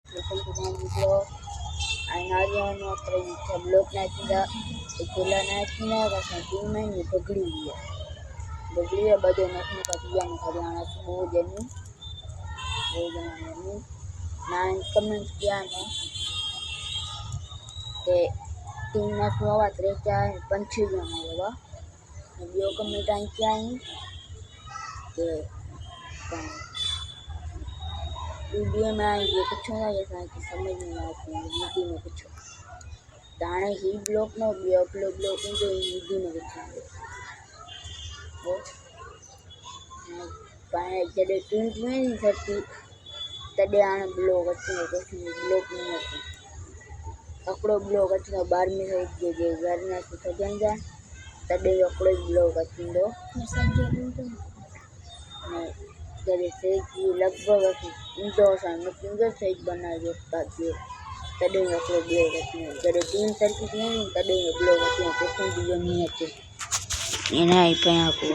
video. And now you know block natinda kula natina kasantima ni pagli ya bado natin katiyan kariana sumudeni ni na comment piano que tina suava trecha panchi jana video comment I que video में ये कुछ होगा जैसा कि समझ नहीं आती है हिंदी में कुछ दाने ही ब्लॉक में ब्लॉक जो हिंदी में कुछ वो पाए जड़े प्रिंट में नहीं सकती तड़े आने ब्लॉक अच्छे कुछ ब्लॉक नहीं होती अकड़ो ब्लॉक अच्छा बार में से जे घर में से सजन जाए तड़े अकड़ो ब्लॉक अच्छी दो जैसे से कि लगभग 2 साल में 5 साइज बना जो ताकि तड़े अकड़ो ब्लॉक अच्छी जड़े 3 सर्किट नहीं तड़े ब्लॉक अच्छी कुछ भी नहीं अच्छे ये ना ही पे आपको